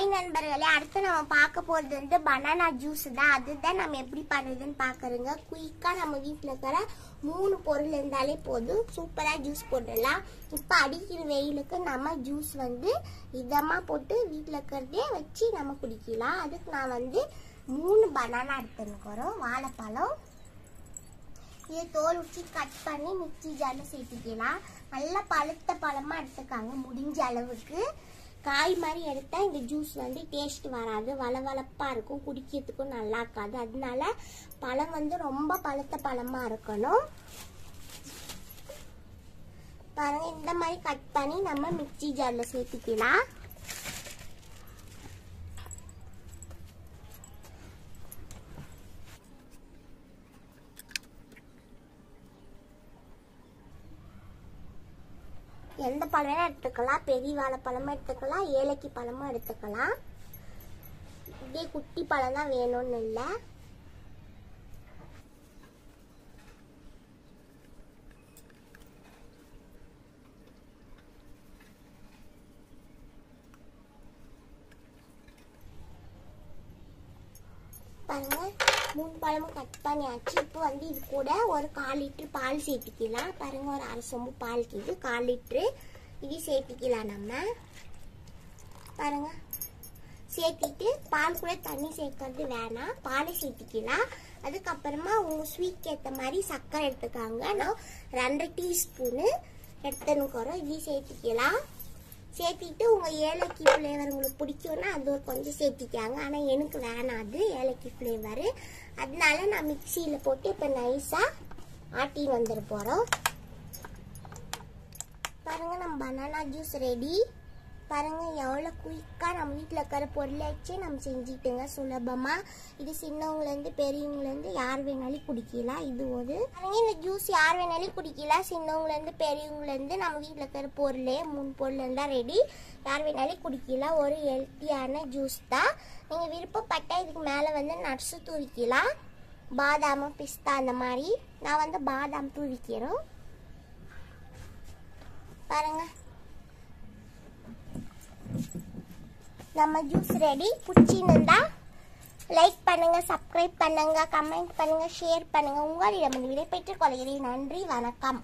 Hi நண்பர்களே, அடுத்து நம்ம பார்க்க போகிறது வந்து பனானா ஜூஸ் தான். அதுதான் நம்ம எப்படி பண்ணுறதுன்னு பார்க்குறோங்க. குயிக்காக நம்ம வீட்டில் இருக்கிற 3 பொருள் இருந்தாலே போதும், சூப்பராக ஜூஸ் போட்டுடலாம். இப்போ அடிக்கிற வெயிலுக்கு நம்ம ஜூஸ் வந்து இதமாக போட்டு வீட்டில் இருக்கிறதே வச்சு நம்ம குடிக்கலாம். அதுக்கு நான் வந்து 3 பனானா எடுத்துருக்கிறோம். வாழைப்பழம் இது தோல் உச்சி கட் பண்ணி மிக்சி ஜாரில் சேர்த்துக்கலாம். நல்லா பழுத்த பழமாக எடுத்துக்காங்க. முடிஞ்ச அளவுக்கு காய் மாதிரி எடுத்தா இந்த ஜூஸ் வந்து டேஸ்ட் வராது, வளவளப்பா இருக்கும், குடிக்கிறதுக்கும் நல்லா இருக்காது. அதனால பழம் வந்து ரொம்ப பழுத்த பழமா இருக்கணும். பாருங்க, இந்த மாதிரி கட் பண்ணி நம்ம மிக்சி ஜார்ல சேர்த்துக்கலாம். எந்த பழமும் எடுத்துக்கலாம், பெரிய வாழைப்பழமும் எடுத்துக்கலாம், ஏலக்கி பழமும் எடுத்துக்கலாம். இதே குட்டி பழம் தான் வேணும்னு இல்லை. பாருங்க, 3 பழமும் கட் பண்ணியாச்சு. இப்போ வந்து இது கூட ஒரு 1/4 லிட்டர் பால் சேர்த்துக்கலாம். பாருங்க, ஒரு அரை சொம்பு பாலுக்கு இது 1/4 லிட்டரு இது சேர்த்துக்கலாம். நம்ம பாருங்க சேர்த்திட்டு பால் கூட தண்ணி சேர்க்கறது வேணாம், பாலை சேர்த்துக்கலாம். அதுக்கப்புறமா உங்க ஸ்வீட்க்கு ஏற்ற மாதிரி சர்க்கரை எடுத்துக்காங்க. நான் 2 டீஸ்பூனு எடுத்துன்னு இது சேர்த்துக்கலாம். சேர்த்திட்டு உங்கள் ஏலக்கி ஃப்ளேவர் உங்களுக்கு பிடிக்கும்னா அது ஒரு கொஞ்சம் சேர்த்திக்காங்க. ஆனால் எனக்கு வேணாம் அது ஏலக்கி ஃப்ளேவரு. அதனால நான் மிக்சியில் போட்டு இப்போ நைஸாக ஆட்டின்னு வந்துட போகிறோம். பாருங்கள், நம்ம பனானா ஜூஸ் ரெடி. பாருங்கள் எவ்வளோ குயிக்காக நம்ம வீட்டில் இருக்கிற பொருளை வச்சு நம்ம செஞ்சுட்டுங்க சுலபமாக. இது சின்னவங்கலேருந்து பெரியவங்கலேருந்து யார் வேணாலும் குடிக்கலாம். இது ஒரு பாருங்கள், இந்த ஜூஸ் யார் வேணாலும் குடிக்கலாம். சின்னவங்கலேருந்து பெரியவங்கலேருந்து நம்ம வீட்டில் இருக்கிற பொருளே 3 பொருள் இருந்தால் ரெடி, யார் வேணாலும் குடிக்கலாம். ஒரு ஹெல்த்தியான ஜூஸ் தான். நீங்கள் விருப்பப்பட்ட இதுக்கு மேலே வந்து நட்ஸு தூவிக்கலாம், பாதாம் பிஸ்தா அந்த மாதிரி. நான் வந்து பாதாம் தூவிக்கிறோம். பாருங்கள், நம்ம ஜூஸ் ரெடி. பிடிச்சிருந்தா லைக் பண்ணுங்க, சப்ஸ்கிரைப் பண்ணுங்க, கமெண்ட் பண்ணுங்க, ஷேர் பண்ணுங்க. உங்களிடம் விடைபெற்றுக் கொள்கிறேன். நன்றி, வணக்கம்.